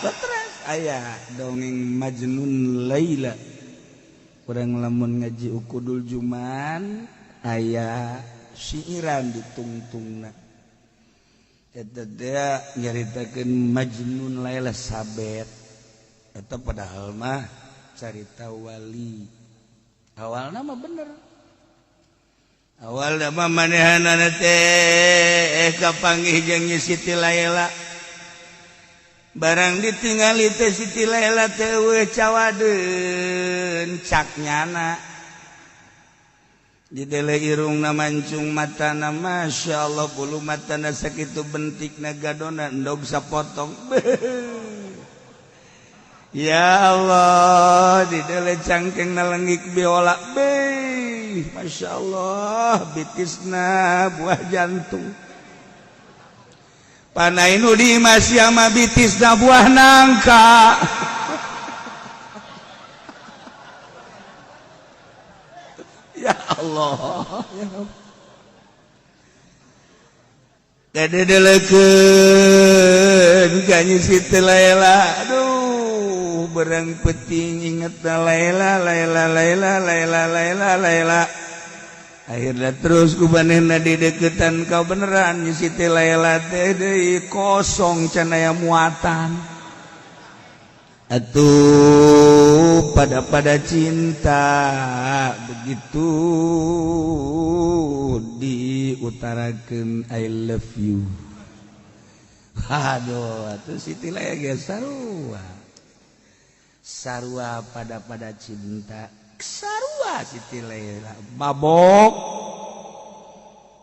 Stres aya dongeng Majnun Laila kurang lamun ngaji ukudul Juman aya siiran ditungtungna eta dia nyaritakeun Majnun Laila sabet eta padahal mah carita wali awalna mah bener awalna mah manehanana teh kapanggih jeung Siti Laila barang ditinggali teh Siti Laila teh we cawadeun caknyana didele irungna mancung matana Masya Allah bulu matana sakitu bentikna gadona endog sapotong ya Allah didele cangkengna lenggik biola Masya Allah bitisna buah jantung panai nu di masya mah bitisna buah nangka ya Allah kadedelekeun ka Nyi Siti Laila aduh berang penting ingetna Laila akhirnya terus kubanehna di deketan kau beneran Nyi Siti Laila teh deui kosong cenaya muatan atuh pada cinta begitu diutarakeun I love you aduh atuh Siti Laila ge sarua pada cinta sarua Siti Laila mabok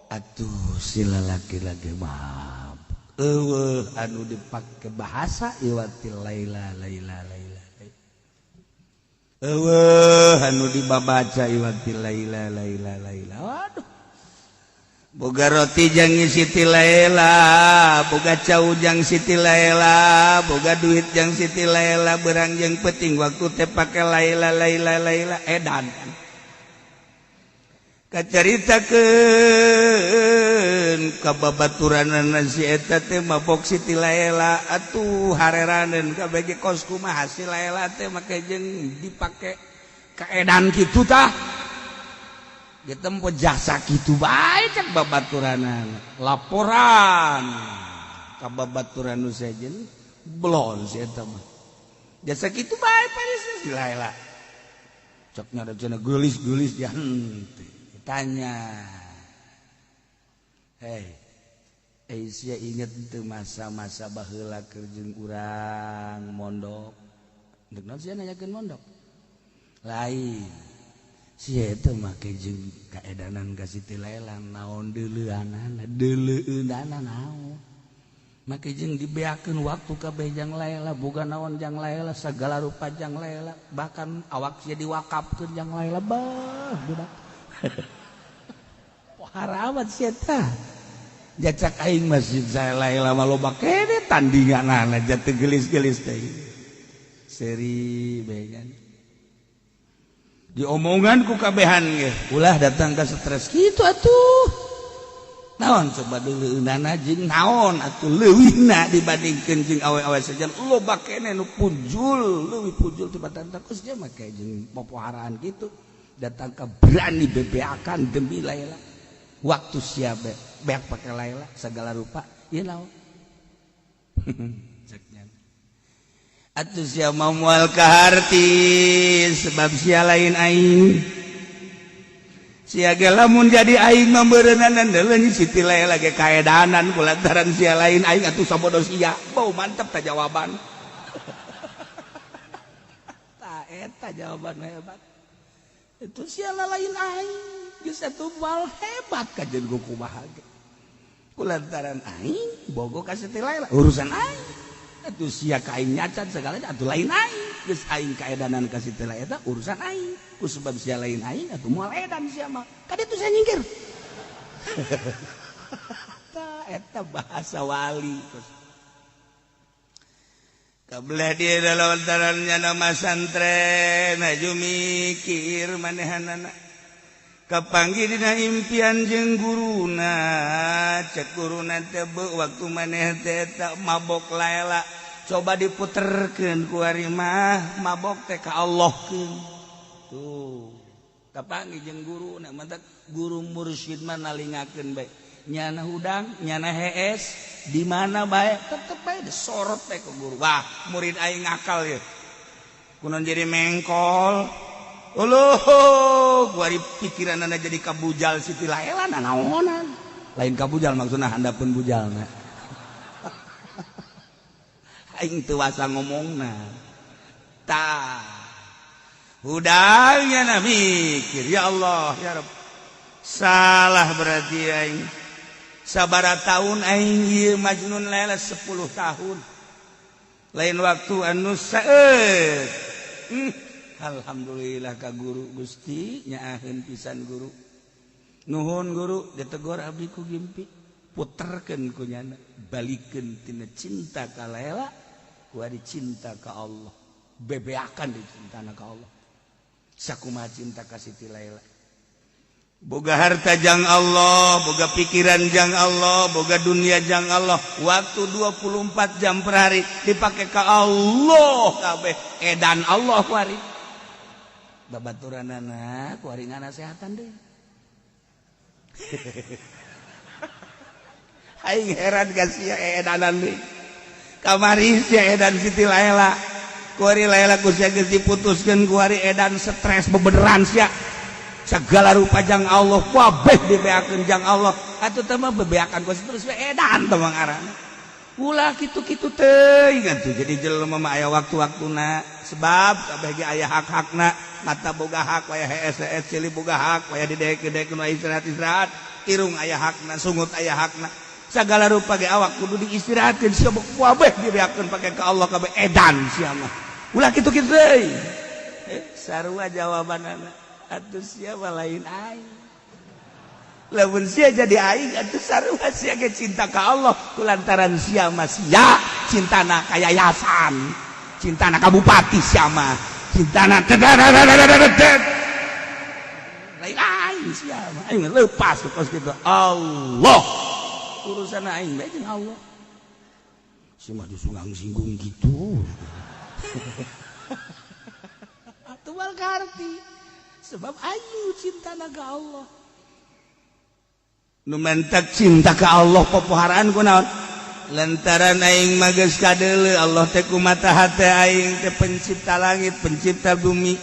atuh si lalaki-laki mabok anu dipake bahasa iwati Laila anu dibabaca iwati Laila waduh boga roti jang Siti Laila boga cau jang Siti Laila boga duit jang Siti Laila berang jeung penting waktu teh pake Laila edan kan kacaritakeun kababaturanna si eta teh mabok Siti Laila atuh hareraneun kabege kos kumaha si Laila teh make jeung dipake kaedan kitu tah ditempo jasa kitu bae cek babaturanna laporan ka babaturan nu sejen blon si eta mah jasa kitu bae paris si Laila cok ngadajana geulis-geulis ya henteu tanya sia inget teu masa-masa baheula keur jeung urang mondok deuk naon sia nanyakeun mondok lain sia teh make jeung kaedanan ka Siti Laila naon deuleueunana naon make jeung dibeakeun waktu kabeh jang Laila boga naon jang Laila sagala rupa jang Laila bahkan awak sia diwakafkeun jang Laila bah budak pohara amat sia tah jacak aing masjid Laila mah loba kene tandinganana jatuh gelis-gelis teh seri began diomongan ku kabehan ge ulah datang ka stres kitu atuh naon coba deuleueunana jeung naon atuh leuwihna dibandingkeun jeung awe-awe sajan loba kene nu punjul leuwih punjul tibatan takus dia make jeung popoharaan kitu datang ka berani bebeakan demi Laila waktu sia beak pake Laila segala rupa ieu naon atuh sia mamual kaharti sebab sia lain aing sia ge lamun jadi aing membeureunana deuleuh Siti Laila ge kaedanan kulantaran sia lain aing atuh sabodo sia bau mantep ta jawaban tah eta jawaban hebat itu sia lain aing geus atuh wal hebat kajen ku kumaha ge kulantaran aing bogo ka Siti Laila urusan aing atuh sia ka aing nyacan segala atuh lain aing geus aing kaedanan ka Siti Laila eta urusan aing ku sebab sia lain aing atuh moal edan sia mah ka ditu sia nyingkir eta bahasa wali kabelah dia dalam antarannya nama santren aju mikir manehanana kapanggih dina impian jeung guruna cek guruna teh waktu maneh teh tak mabok laela coba diputerkeun ku ari mah mabok teh ka Allahkeun tuh kapanggih jeung guruna mantap guru mursyid mah nalingakeun bae nyana hudang nyana hees di mana bae tetep bae disorot teh ku guru wah murid aing ngakal ye kunaon jadi mengkol gua pikiran anda jadi kabujal Siti Laila naonan lain kabujal maksudnya handapun bujalna aing teu wasa ngomongna tah hudangnya na mikir ya Allah ya Rabb salah berarti aing sabaraha tahun aing ieu Majnun Laila 10 tahun lain waktu anu saeut alhamdulillah ka guru Gusti nyaaheun pisan guru nuhun guru ditegor abdi ku gimpi puterkeun ku nyana balikeun tina cinta ka Laila ku ari cinta ka Allah bebeakan di cintana ka Allah sakumaha cinta ka Siti Laila boga harta jang Allah boga pikiran jang Allah boga dunia jang Allah waktu 24 jam per hari dipake ka Allah kabeh edan Allah ku ari babaturanana ku ari nganasehatan deui aing heran ka sia edanan deui kamari sia edan Siti Laila ku ari Laila ku sia geus diputuskeun ku ari edan stres bebeneran sia segala rupa jang Allah kabeh dibeakeun jang Allah atuh teh mah bebeakan ku terus edan teh mangarana ulah kitu-kitu teuing atuh jadi jelema mah aya waktu-waktuna sebab kabeh ge aya hak-hakna mata boga hak waya hees cili boga hak waya dideuk-deuk nu istirahat irung aya hakna sungut aya hakna sagala rupa ge awak kudu diistirahatkeun sia kabeh dibeakeun pake ka Allah kabeh edan sia mah ulah kitu-kitu teuing sarua jawabanana atuh sia mah lain aing lamun sia jadi aing atuh sarua sia ge cinta ka Allah kulantaran sia mah sia cintana ka yayasan cintana ka bupati sia mah cintana lain aing sia mah aing leupas kos kitu Allah urusan aing bae jeung Allah sia mah disungang singgung gitu atuh wal karti sebab ayu cintana ka Allah nu mentak cinta ka Allah popoharaan kunaon lantaran aing mah geus kadeuleu Allah teh kumaha hate aing teh pencipta langit pencipta bumi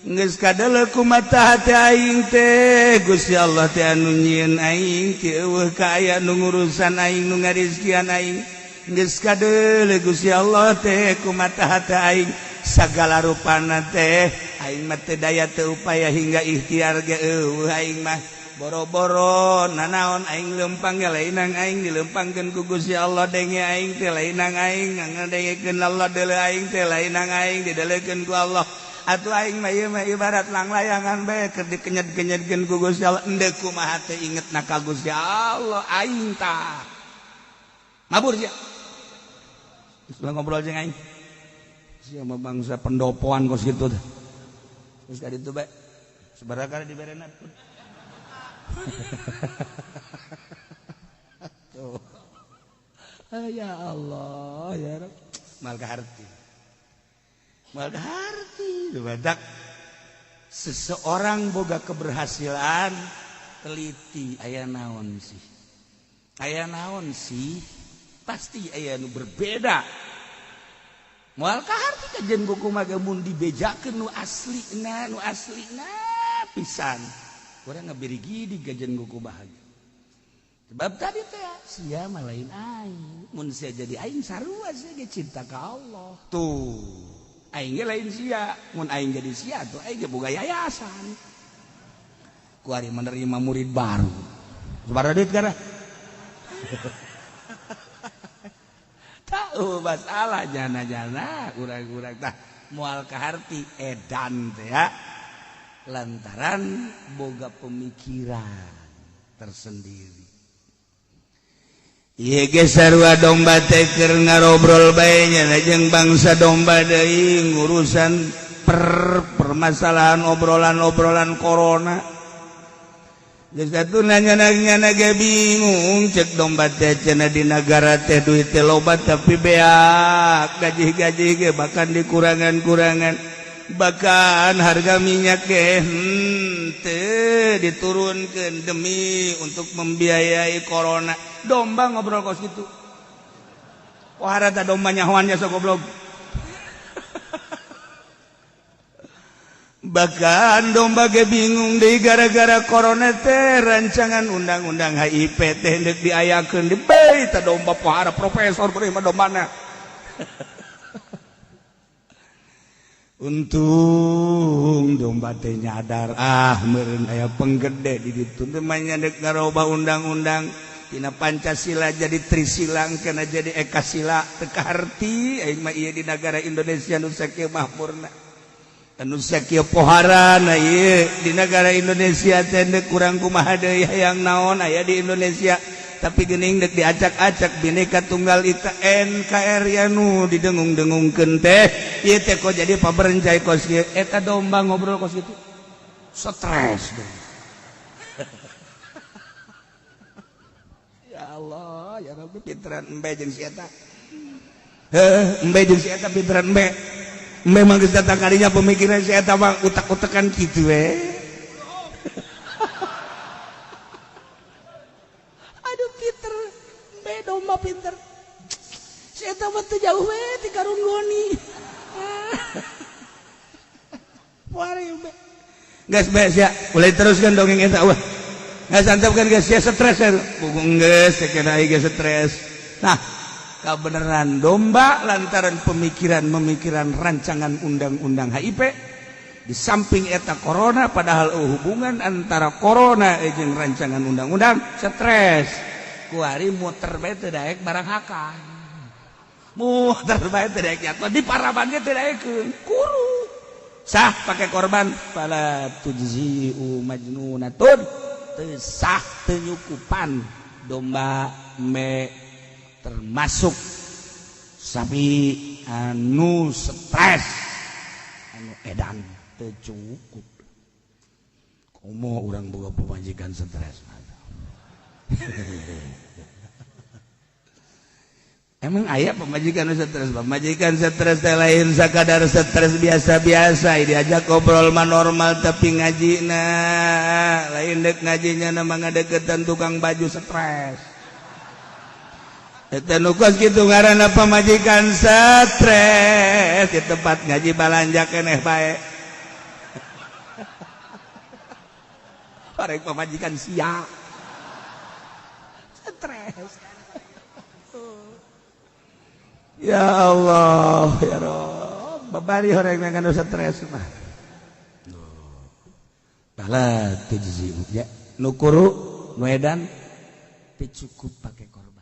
geus kadeuleu kumaha hate aing teh Gusti Allah teh anu nyieun aing ti eueuh ka aya nu ngurusan aing nu ngarizkian aing geus kadeuleu Gusti Allah teh kumaha hate aing sagala rupana teh aing mah teu daya teu upaya hingga ikhtiar ge eueuh aing mah boro-boro nanaon aing leumpang ge lainang aing dileumpangkeun ku Gusti Allah denge aing teh lainang aing ngadengekeun Allah deuleu aing teh lainang aing didelekeun ku Allah atuh aing mah ieu mah ibarat langlayangan bae keur dikenyet-kenyetkeun ku Gusti Allah endeu kumaha teh ingetna ka Gusti Allah aing tah mabur sia geus ngobrol jeung aing sia mah bangsa pendopoan kos kitu teh geus ka ditu bae sabaraha kali diberenan tuh ya Allah ya Rabb mal kaharti badak seseorang boga keberhasilan teliti aya naon sih pasti aya nu berbeda moal kaharti kajen buku mah mun dibejakeun nu aslina pisan urang ngabirigi di gajen guku bahagia sebab tadi teh sia mah lain aing mun sia jadi aing sarua sia ge cinta ka Allah tuh aing ge lain sia mun aing jadi sia tuh aing ge boga yayasan ku ari menerima murid baru sabaraha deut kana tahu masalah jana-jana urang-urang tah moal kaharti edan teh ya lantaran boga pemikiran tersendiri. Ieu ge sarua domba teh keur ngarobrol bae nya jeung bangsa domba deui ngurusan permasalahan obrolan-obrolan corona satu nanya naga bingung cek domba teh cenah di negara teh duit teh loba tapi beak gaji ge bahkan dikurangan bahkan harga minyak ge teu diturunkeun demi untuk membiayai corona. Domba ngobrol kos gitu. Wah harata domba nyahoannya sok goblok. Bahkan domba ge bingung deui gara-gara corona teh rancangan undang-undang HIP teh hendak diayakeun di bae tah domba pohara profesor beureum mah dombana. Untung domba teh nyadar meureun aya penggede di ditu teh mah nyadek ngarobah undang-undang tina Pancasila jadi Trisila engkeuna jadi Ekasila teu kaharti aing mah ieu di negara Indonesia nu sakieu makmurna. Anu sakieu pohara na ieu di negara Indonesia teh kurang kumaha deui hayang naon aya di Indonesia tapi geuning deuk diacak-acak Bhinneka Tunggal Ika NKRI anu didengung-dengungkeun teh ieu teh kok jadi paberencai kos ieu eta domba ngobrol kos kitu stres deh. Ya Allah ya Rabbi pinteran embe jeung si eta embe jeung si eta pinteran embe memang geus datang kadinya pemikiran saya eta mah utak-utakan kitu we. Aduh pinter, be domba pinter. Si eta mah teu jauh we ti karung goni. Wari be. Geus be sia, mulai teruskan dongeng eta wah. Geus antepkeun geus sia stres ya. Bugung geus teh kena ieu stres. Nah, kebenaran domba lantaran pemikiran rancangan undang-undang HIP di samping eta corona padahal hubungan antara corona jeung rancangan undang-undang stres kuari muter bae teu daek barang hakang muter bae teu daek jatuh di paraban ge teu daekeun kuru sah pakai korban pala tujzi'u majnunatun teu sah teu nyukupan domba me termasuk sapi anu stres anu edan teu cukup komo urang boga pamajikan stres. Emang aya pamajikan anu stres? Pamajikan stres teh lain sakadar stres biasa-biasa diajak ngobrol mah normal tapi ngajina lain deuk ngajinya mah ngadeukeutan tukang baju stres. Eta nu kos kitu ngaranna pamajikan stres di tempat ngaji balanja keneh bae. Parek pamajikan sia. Stres. Ya Allah, ya Rabb, babari horeng nganu stres mah. Bala tujzi ya. Nu kuru nu edan teu cukup pake korban.